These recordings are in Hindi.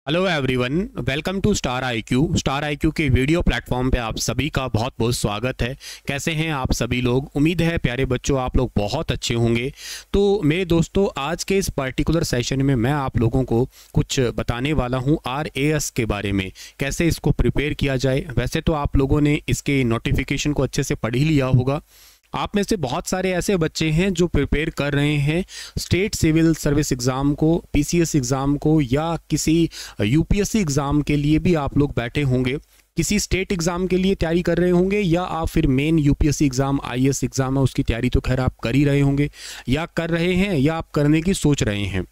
Hello everyone, welcome to star IQ. Star IQ के वीडियो प्लेटफॉर्म पे आप सभी का बहुत बहुत स्वागत है। कैसे हैं आप सभी लोग? उम्मीद है प्यारे बच्चों आप लोग बहुत अच्छे होंगे। तो मेरे दोस्तों, आज के इस पर्टिकुलर सेशन में मैं आप लोगों को कुछ बताने वाला हूं RAS के बारे में, कैसे इसको प्रिपेयर किया जाए। वैसे तो आप लोगों ने इसके नोटिफिकेशन को अच्छे से पढ़ ही लिया होगा। आप में से बहुत सारे ऐसे बच्चे हैं जो प्रिपेयर कर रहे हैं स्टेट सिविल सर्विस एग्ज़ाम को, PCS एग्ज़ाम को, या किसी UPSC एग्ज़ाम के लिए भी आप लोग बैठे होंगे। किसी स्टेट एग्ज़ाम के लिए तैयारी कर रहे होंगे, या आप फिर main UPSC exam IAS exam है उसकी तैयारी तो खैर आप कर ही रहे होंगे, या कर रहे हैं, या आप करने की सोच रहे हैं।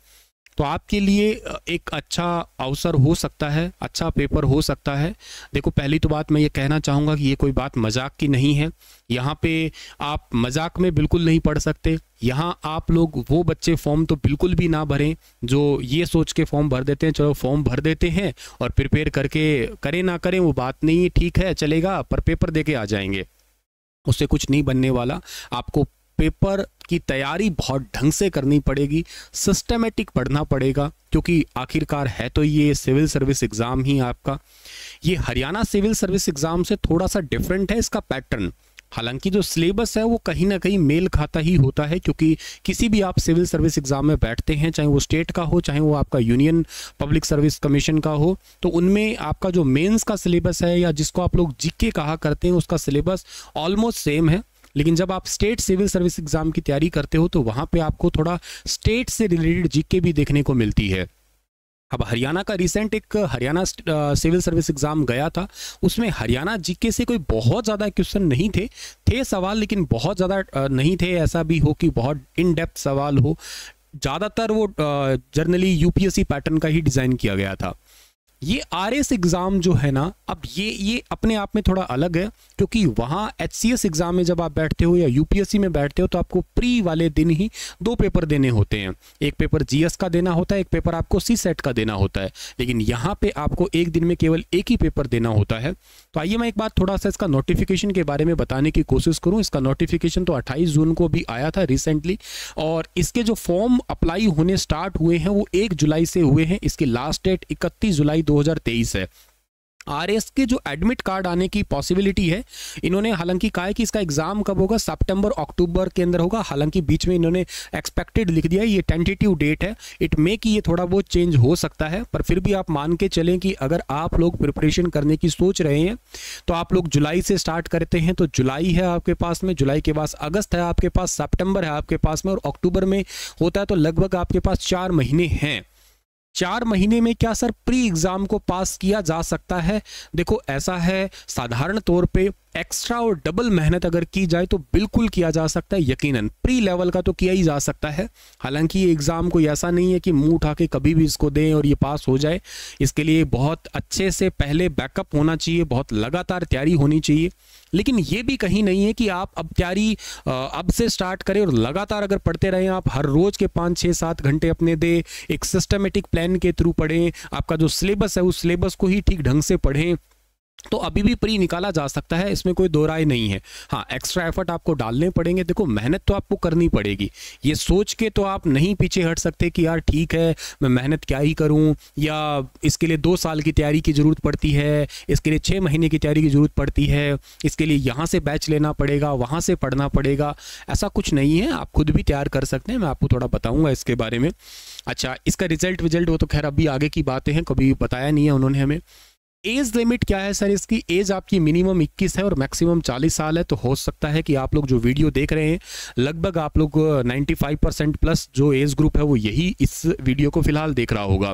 तो आपके लिए एक अच्छा अवसर हो सकता है, अच्छा पेपर हो सकता है। देखो, पहली तो बात मैं ये कहना चाहूँगा कि ये कोई बात मजाक की नहीं है। यहाँ पे आप मजाक में बिल्कुल नहीं पढ़ सकते। यहाँ आप लोग वो बच्चे फॉर्म तो बिल्कुल भी ना भरें जो ये सोच के फॉर्म भर देते हैं, चलो फॉर्म भर देते हैं और प्रिपेयर करके करें ना करें वो बात नहीं है, ठीक है चलेगा, पर पेपर दे के आ जाएंगे, उससे कुछ नहीं बनने वाला। आपको पेपर की तैयारी बहुत ढंग से करनी पड़ेगी, सिस्टमेटिक पढ़ना पड़ेगा, क्योंकि आखिरकार है तो ये सिविल सर्विस एग्ज़ाम ही आपका। ये हरियाणा सिविल सर्विस एग्ज़ाम से थोड़ा सा डिफरेंट है इसका पैटर्न। हालांकि जो सिलेबस है वो कहीं ना कहीं मेल खाता ही होता है, क्योंकि किसी भी आप सिविल सर्विस एग्ज़ाम में बैठते हैं, चाहे वो स्टेट का हो, चाहे वो आपका यूनियन पब्लिक सर्विस कमीशन का हो, तो उनमें आपका जो मेंस का सिलेबस है, या जिसको आप लोग GK कहा करते हैं, उसका सिलेबस ऑलमोस्ट सेम है। लेकिन जब आप स्टेट सिविल सर्विस एग्ज़ाम की तैयारी करते हो तो वहाँ पे आपको थोड़ा स्टेट से रिलेटेड GK भी देखने को मिलती है। अब हरियाणा का रिसेंट एक हरियाणा सिविल सर्विस एग्ज़ाम गया था, उसमें हरियाणा GK से कोई बहुत ज़्यादा क्वेश्चन नहीं थे सवाल, लेकिन बहुत ज़्यादा नहीं थे, ऐसा भी हो कि बहुत इन डेप्थ सवाल हो। ज़्यादातर वो जनरली UPSC पैटर्न का ही डिज़ाइन किया गया था। ये RAS एग्ज़ाम जो है ना, अब ये अपने आप में थोड़ा अलग है, क्योंकि वहाँ HCS एग्ज़ाम में जब आप बैठते हो या UPSC में बैठते हो तो आपको प्री वाले दिन ही 2 पेपर देने होते हैं। एक पेपर GS का देना होता है, एक पेपर आपको CSET का देना होता है। लेकिन यहाँ पे आपको एक दिन में केवल एक ही पेपर देना होता है। तो आइए मैं एक बात थोड़ा सा इसका नोटिफिकेशन के बारे में बताने की कोशिश करूँ। इसका नोटिफिकेशन तो 28 जून को भी आया था रिसेंटली, और इसके जो फॉर्म अप्लाई होने स्टार्ट हुए हैं वो 1 जुलाई से हुए हैं। इसकी लास्ट डेट 31 जुलाई 2023 है। RAS के जो एडमिट कार्ड आने की पॉसिबिलिटी है, इन्होंने हालांकि कहा है कि इसका एग्जाम कब होगा, सितंबर अक्टूबर के अंदर होगा। हालांकि बीच में इन्होंने एक्सपेक्टेड लिख दिया है, ये टेंटेटिव डेट है। इट मे कि ये थोड़ा बहुत चेंज हो सकता है, पर फिर भी आप मान के चलें कि अगर आप लोग प्रिपरेशन करने की सोच रहे हैं तो आप लोग जुलाई से स्टार्ट करते हैं, तो जुलाई है आपके पास में, जुलाई के पास अगस्त है आपके पास, सितंबर है आपके पास में, और अक्टूबर में होता है, तो लगभग आपके पास 4 महीने हैं। 4 महीने में क्या सर प्री एग्जाम को पास किया जा सकता है? देखो, ऐसा है, साधारण तौर पे एक्स्ट्रा और डबल मेहनत अगर की जाए तो बिल्कुल किया जा सकता है। यकीनन प्री लेवल का तो किया ही जा सकता है। हालांकि ये एग्ज़ाम कोई ऐसा नहीं है कि मुंह उठा के कभी भी इसको दें और ये पास हो जाए। इसके लिए बहुत अच्छे से पहले बैकअप होना चाहिए, बहुत लगातार तैयारी होनी चाहिए। लेकिन ये भी कहीं नहीं है कि आप अब तैयारी अब से स्टार्ट करें और लगातार अगर पढ़ते रहें, आप हर रोज़ के 5, 6, 7 घंटे अपने दें, एक सिस्टमेटिक प्लान के थ्रू पढ़ें, आपका जो सिलेबस है उस सिलेबस को ही ठीक ढंग से पढ़ें, तो अभी भी प्री निकाला जा सकता है, इसमें कोई दो राय नहीं है। हाँ, एक्स्ट्रा एफर्ट आपको डालने पड़ेंगे। देखो, मेहनत तो आपको करनी पड़ेगी। ये सोच के तो आप नहीं पीछे हट सकते कि यार ठीक है मैं मेहनत क्या ही करूं, या इसके लिए 2 साल की तैयारी की ज़रूरत पड़ती है, इसके लिए 6 महीने की तैयारी की ज़रूरत पड़ती है, इसके लिए यहाँ से बैच लेना पड़ेगा, वहाँ से पढ़ना पड़ेगा। ऐसा कुछ नहीं है, आप खुद भी तैयार कर सकते हैं। मैं आपको थोड़ा बताऊँगा इसके बारे में। अच्छा, इसका रिजल्ट वो तो खैर अभी आगे की बातें हैं, कभी बताया नहीं है उन्होंने हमें। एज लिमिट क्या है सर इसकी? एज आपकी मिनिमम 21 है और मैक्सिमम 40 साल है। तो हो सकता है कि आप लोग जो वीडियो देख रहे हैं, लगभग आप लोग 95% प्लस जो एज ग्रुप है वो यही इस वीडियो को फिलहाल देख रहा होगा।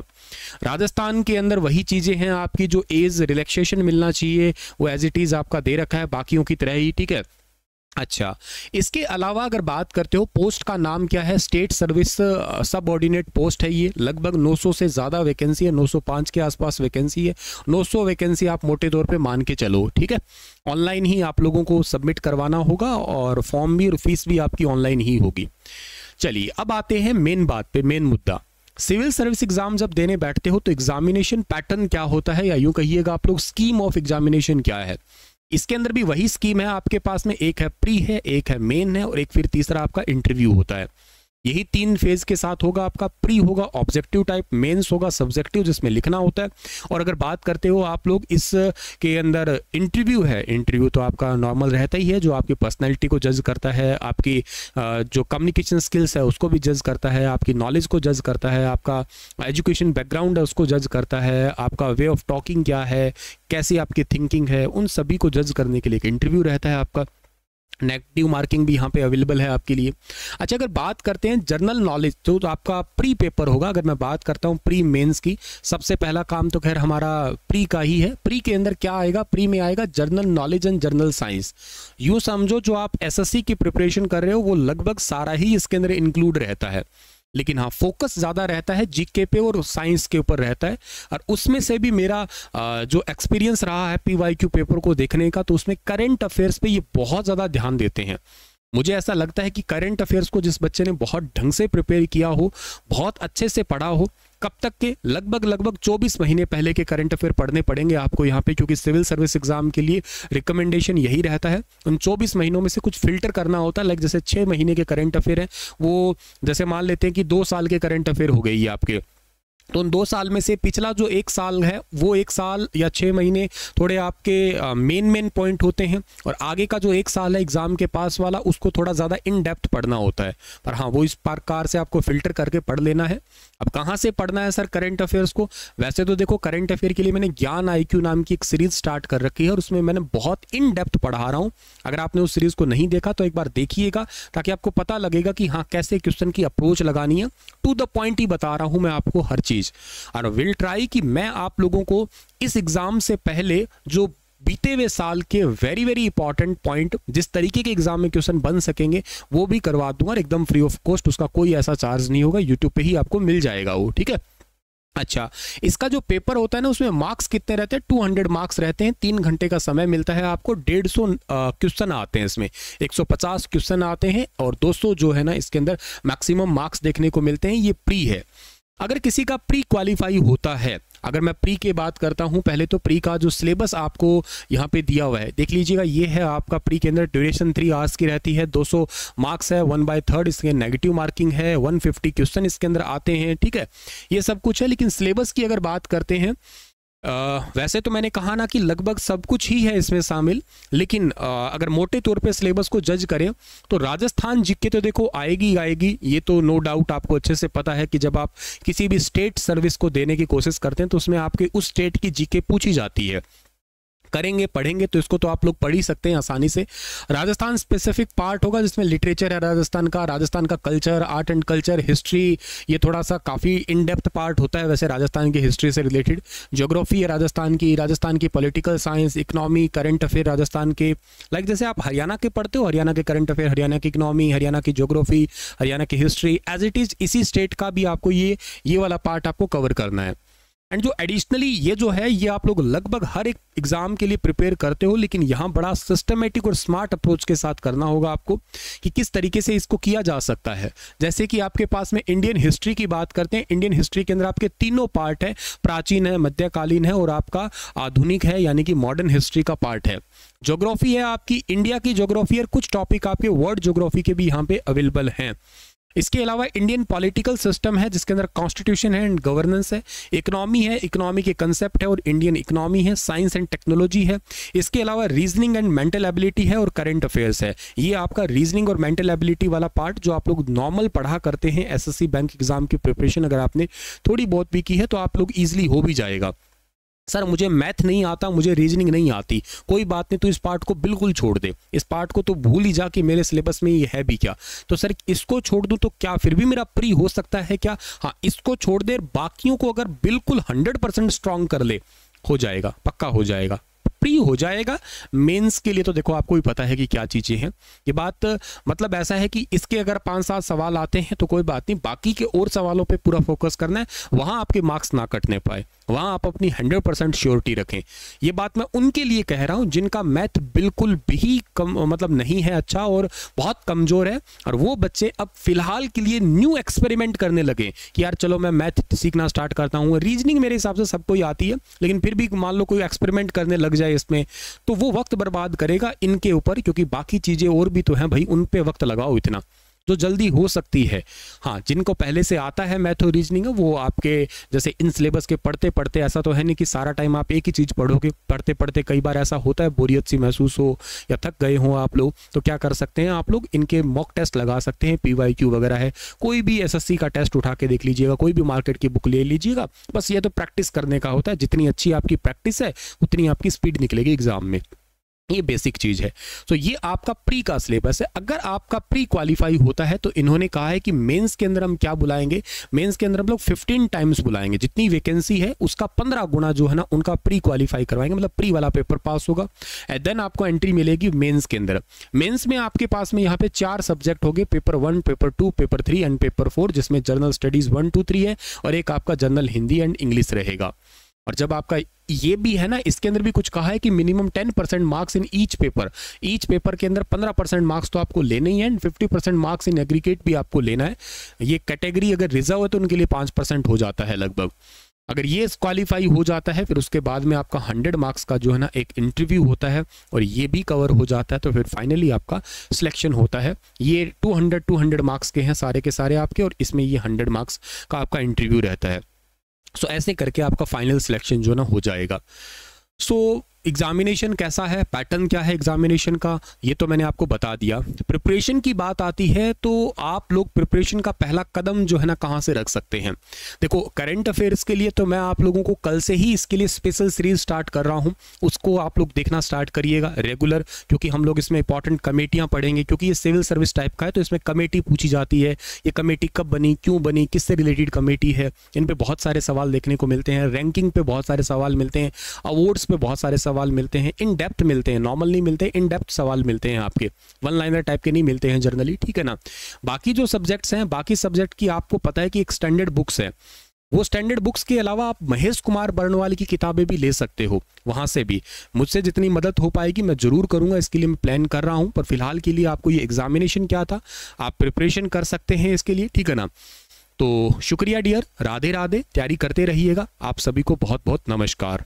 राजस्थान के अंदर वही चीज़ें हैं आपकी, जो एज रिलैक्सेशन मिलना चाहिए वो एज इट इज़ आपका दे रखा है, बाकियों की तरह ही, ठीक है। अच्छा, इसके अलावा अगर बात करते हो, पोस्ट का नाम क्या है? स्टेट सर्विस सबऑर्डिनेट पोस्ट है ये। लगभग 900 से ज़्यादा वैकेंसी है, 905 के आसपास वैकेंसी है। 900 वैकेंसी आप मोटे तौर पे मान के चलो, ठीक है। ऑनलाइन ही आप लोगों को सबमिट करवाना होगा, और फॉर्म भी और फीस भी आपकी ऑनलाइन ही होगी। चलिए, अब आते हैं मेन बात पे, मेन मुद्दा। सिविल सर्विस एग्जाम जब देने बैठते हो तो एग्जामिनेशन पैटर्न क्या होता है, या यूँ कहिएगा आप लोग स्कीम ऑफ एग्जामिनेशन क्या है। इसके अंदर भी वही स्कीम है आपके पास में, एक है प्री है, एक है मेन है, और एक फिर तीसरा आपका इंटरव्यू होता है। यही 3 फेज के साथ होगा आपका। प्री होगा ऑब्जेक्टिव टाइप, मेंस होगा सब्जेक्टिव जिसमें लिखना होता है। और अगर बात करते हो आप लोग इस के अंदर इंटरव्यू है, इंटरव्यू तो आपका नॉर्मल रहता ही है, जो आपकी पर्सनैलिटी को जज करता है, आपकी जो कम्युनिकेशन स्किल्स है उसको भी जज करता है, आपकी नॉलेज को जज करता है, आपका एजुकेशन बैकग्राउंड है उसको जज करता है, आपका वे ऑफ टॉकिंग क्या है, कैसी आपकी थिंकिंग है, उन सभी को जज करने के लिए एक इंटरव्यू रहता है आपका। नेगेटिव मार्किंग भी यहाँ पे अवेलेबल है आपके लिए। अच्छा, अगर बात करते हैं जनरल नॉलेज तो आपका प्री पेपर होगा। अगर मैं बात करता हूँ प्री मेंस की, सबसे पहला काम तो खैर हमारा प्री का ही है। प्री के अंदर क्या आएगा? प्री में आएगा general knowledge and general science. यूँ समझो जो आप एसएससी की प्रिपरेशन कर रहे हो वो लगभग सारा ही इसके अंदर इंक्लूड रहता है, लेकिन हाँ फोकस ज़्यादा रहता है जीके पे और साइंस के ऊपर रहता है। और उसमें से भी मेरा जो एक्सपीरियंस रहा है पीवाईक्यू पेपर को देखने का, तो उसमें करंट अफेयर्स पे ये बहुत ज़्यादा ध्यान देते हैं। मुझे ऐसा लगता है कि करंट अफेयर्स को जिस बच्चे ने बहुत ढंग से प्रिपेयर किया हो, बहुत अच्छे से पढ़ा हो, कब तक के लगभग 24 महीने पहले के करंट अफेयर पढ़ने पड़ेंगे आपको यहाँ पे, क्योंकि सिविल सर्विस एग्जाम के लिए रिकमेंडेशन यही रहता है। उन 24 महीनों में से कुछ फिल्टर करना होता है। लाइक जैसे 6 महीने के करंट अफेयर हैं, वो जैसे मान लेते हैं कि 2 साल के करंट अफेयर हो गई आपके, तो उन 2 साल में से पिछला जो 1 साल है वो 1 साल या 6 महीने थोड़े आपके मेन पॉइंट होते हैं, और आगे का जो 1 साल है एग्जाम के पास वाला उसको थोड़ा ज़्यादा इन डेप्थ पढ़ना होता है। पर हाँ वो इस प्रकार से आपको फिल्टर करके पढ़ लेना है। अब कहाँ से पढ़ना है सर करंट अफेयर्स को? वैसे तो देखो करंट अफेयर के लिए मैंने ज्ञान IQ नाम की एक सीरीज स्टार्ट कर रखी है और उसमें मैंने बहुत इन डेप्थ पढ़ा रहा हूँ। अगर आपने उस सीरीज को नहीं देखा तो एक बार देखिएगा, ताकि आपको पता लगेगा कि हाँ कैसे क्वेश्चन की अप्रोच लगानी है। टू द पॉइंट ही बता रहा हूँ मैं आपको हर चीज, और विल ट्राई कि मैं आप लोगों को इस एग्जाम से पहले जो बीते हुए साल के वेरी इंपॉर्टेंट पॉइंट जिस तरीके के एग्जाम में क्वेश्चन बन सकेंगे वो भी करवा दूंगा, और एकदम फ्री ऑफ कॉस्ट, उसका कोई ऐसा चार्ज नहीं होगा, यूट्यूब पे ही आपको मिल जाएगा वो, ठीक है। अच्छा, इसका जो पेपर होता है ना उसमें मार्क्स कितने रहते हैं? 200 मार्क्स रहते हैं। 3 घंटे का समय मिलता है आपको। 150 क्वेश्चन आते हैं इसमें, 150 क्वेश्चन आते हैं, और 200 जो है ना इसके अंदर मैक्सिमम मार्क्स देखने को मिलते हैं। ये प्री है। अगर किसी का प्री क्वालिफाई होता है, अगर मैं प्री की बात करता हूं, पहले तो प्री का जो सिलेबस आपको यहाँ पे दिया हुआ है देख लीजिएगा। ये है आपका प्री के अंदर ड्यूरेशन 3 आवर्स की रहती है, 200 मार्क्स है, 1/3 इसके नेगेटिव मार्किंग है, 150 क्वेश्चन इसके अंदर आते हैं, ठीक है। ये सब कुछ है। लेकिन सिलेबस की अगर बात करते हैं, वैसे तो मैंने कहा ना कि लगभग सब कुछ ही है इसमें शामिल, लेकिन अगर मोटे तौर पे सिलेबस को जज करें तो राजस्थान जीके तो देखो आएगी आएगी, ये तो नो डाउट आपको अच्छे से पता है कि जब आप किसी भी स्टेट सर्विस को देने की कोशिश करते हैं तो उसमें आपके उस स्टेट की जीके पूछी जाती है। करेंगे पढ़ेंगे तो इसको तो आप लोग पढ़ ही सकते हैं आसानी से। राजस्थान स्पेसिफिक पार्ट होगा जिसमें लिटरेचर है राजस्थान का culture, art and culture, history, ये थोड़ा सा काफ़ी इन डेप्थ पार्ट होता है वैसे राजस्थान की हिस्ट्री से रिलेटेड। ज्योग्राफी है राजस्थान की political science, economy, current affair Rajasthan के। लाइक जैसे आप हरियाणा के पढ़ते हो, हरियाणा के करंट अफेयर, हरियाणा की इकोनॉमी, हरियाणा की ज्योग्राफी, हरियाणा की हिस्ट्री, एज इट इज़ इसी स्टेट का भी आपको ये वाला पार्ट आपको कवर करना है। एंड जो एडिशनली ये जो है ये आप लोग लगभग हर एक एग्जाम के लिए प्रिपेयर करते हो, लेकिन यहाँ बड़ा सिस्टमेटिक और स्मार्ट अप्रोच के साथ करना होगा आपको कि किस तरीके से इसको किया जा सकता है। जैसे कि आपके पास में इंडियन हिस्ट्री की बात करते हैं, इंडियन हिस्ट्री के अंदर आपके 3 पार्ट है, प्राचीन है, मध्यकालीन है और आपका आधुनिक है, यानी कि मॉडर्न हिस्ट्री का पार्ट है। ज्योग्राफी है आपकी इंडिया की ज्योग्राफी, और कुछ टॉपिक आपके वर्ल्ड ज्योग्राफी के भी यहाँ पे अवेलेबल हैं। इसके अलावा इंडियन पॉलिटिकल सिस्टम है जिसके अंदर कॉन्स्टिट्यूशन है एंड गवर्नेंस है, इकोनॉमी है, इकोनॉमी के कंसेप्ट है और इंडियन इकोनॉमी है, साइंस एंड टेक्नोलॉजी है। इसके अलावा रीजनिंग एंड मेंटल एबिलिटी है और करंट अफेयर्स है। ये आपका रीजनिंग और मेंटल एबिलिटी वाला पार्ट जो आप लोग नॉर्मल पढ़ा करते हैं एसएससी बैंक एग्जाम की प्रिपरेशन अगर आपने थोड़ी बहुत भी की है तो आप लोग ईजिली हो भी जाएगा। सर मुझे मैथ नहीं आता, मुझे रीजनिंग नहीं आती, कोई बात नहीं, तो इस पार्ट को बिल्कुल छोड़ दे, इस पार्ट को तो भूल ही जा कि मेरे सिलेबस में ये है भी क्या। तो सर इसको छोड़ दूं तो क्या फिर भी मेरा प्री हो सकता है क्या? हाँ, इसको छोड़ दे, बाकियों को अगर बिल्कुल 100% स्ट्रांग कर ले, हो जाएगा, पक्का हो जाएगा, प्री हो जाएगा। मेंस के लिए तो देखो आपको भी पता है कि क्या चीजें हैं। ये बात मतलब ऐसा है कि इसके अगर 5-7 सवाल आते हैं तो कोई बात नहीं, बाकी के और सवालों पे पूरा फोकस करना है, वहां आपके मार्क्स ना कटने पाए, वहां आप अपनी 100% श्योरिटी रखें। ये बात मैं उनके लिए कह रहा हूं जिनका मैथ बिल्कुल भी कम मतलब नहीं है अच्छा और बहुत कमजोर है, और वो बच्चे अब फिलहाल के लिए न्यू एक्सपेरिमेंट करने लगे कि यार चलो मैं मैथ सीखना स्टार्ट करता हूं। रीजनिंग मेरे हिसाब से सबको ही आती है, लेकिन फिर भी मान लो कोई एक्सपेरिमेंट करने लग जाए इसमें तो वो वक्त बर्बाद करेगा इनके ऊपर, क्योंकि बाकी चीजें और भी तो हैं भाई, उन पे वक्त लगाओ इतना। जो जल्दी हो सकती है। हाँ, जिनको पहले से आता है मैथ और रीजनिंग, वो आपके जैसे इन सिलेबस के पढ़ते पढ़ते, ऐसा तो है नहीं कि सारा टाइम आप एक ही चीज़ पढ़ोगे, पढ़ते पढ़ते कई बार ऐसा होता है बोरियत सी महसूस हो या थक गए हो आप लोग, तो क्या कर सकते हैं आप लोग, इनके मॉक टेस्ट लगा सकते हैं। PYQ वगैरह है, कोई भी SSC का टेस्ट उठा के देख लीजिएगा, कोई भी मार्केट की बुक ले लीजिएगा। बस ये तो प्रैक्टिस करने का होता है, जितनी अच्छी आपकी प्रैक्टिस है उतनी आपकी स्पीड निकलेगी एग्जाम में। ये बेसिक चीज है। तो ये आपका प्री का सिलेबस है। अगर आपका प्री क्वालिफाई होता है तो इन्होंने कहा है कि मेंस के अंदर हम क्या बुलाएंगे, मेंस के अंदर हम लोग 15 टाइम्स बुलाएंगे, जितनी वैकेंसी है उसका 15 गुना जो है ना उनका प्री क्वालिफाई करवाएंगे, मतलब प्री वाला पेपर पास होगा एंड देन आपको एंट्री मिलेगी मेंस के अंदर। मेंस में आपके पास में यहाँ पे 4 सब्जेक्ट होंगे, paper 1, paper 2, paper 3 and paper 4, जिसमें जनरल स्टडीज 1, 2, 3 है और एक आपका जनरल हिंदी एंड इंग्लिश रहेगा। और जब आपका ये भी है ना, इसके अंदर भी कुछ कहा है कि minimum 10% marks in each paper के अंदर 15% मार्क्स तो आपको लेने ही है एंड 50% मार्क्स इन एग्रीगेट भी आपको लेना है। ये कैटेगरी अगर रिजर्व है तो उनके लिए 5% हो जाता है लगभग। अगर ये क्वालिफाई हो जाता है फिर उसके बाद में आपका 100 मार्क्स का जो है ना एक इंटरव्यू होता है और ये भी कवर हो जाता है तो फिर फाइनली आपका सिलेक्शन होता है। ये 200 मार्क्स के हैं सारे के सारे आपके, और इसमें ये 100 मार्क्स का आपका इंटरव्यू रहता है। सो ऐसे करके आपका फाइनल सिलेक्शन जो ना हो जाएगा। सो एग्जामिनेशन कैसा है, पैटर्न क्या है एग्जामिनेशन का, ये तो मैंने आपको बता दिया। प्रिपरेशन की बात आती है तो आप लोग प्रिपरेशन का पहला कदम जो है ना कहाँ से रख सकते हैं। देखो, करंट अफेयर्स के लिए तो मैं आप लोगों को कल से ही इसके लिए स्पेशल सीरीज स्टार्ट कर रहा हूँ, उसको आप लोग देखना स्टार्ट करिएगा रेगुलर, क्योंकि हम लोग इसमें इंपॉर्टेंट कमेटियाँ पढ़ेंगे, क्योंकि ये सिविल सर्विस टाइप का है तो इसमें कमेटी पूछी जाती है। ये कमेटी कब बनी, क्यों बनी, किससे रिलेटेड कमेटी है, इन पर बहुत सारे सवाल देखने को मिलते हैं। रैंकिंग पे बहुत सारे सवाल मिलते हैं, अवार्ड्स पे बहुत सारे सवाल मिलते हैं, इन डेप्थ मिलते हैं, नॉर्मल नहीं मिलते, इन डेप्थ सवाल मिलते हैं आपके, वन लाइनर टाइप के नहीं मिलते हैं जनरली, ठीक है ना। बाकी जो सब्जेक्ट्स हैं, बाकी सब्जेक्ट की आपको पता है कि एक स्टैंडर्ड बुक्स है, वो स्टैंडर्ड बुक्स के अलावा आप महेश कुमार बर्णवाल की किताबें भी ले सकते हो, वहां से भी मुझसे जितनी मदद हो पाएगी मैं जरूर करूंगा, इसके लिए मैं प्लान कर रहा हूं। पर फिलहाल के लिए आपको ये एग्जामिनेशन क्या था, आप प्रिपरेशन कर सकते हैं इसके लिए, ठीक है ना। तो शुक्रिया डियर, राधे राधे, तैयारी करते रहिएगा। आप सभी को बहुत बहुत नमस्कार।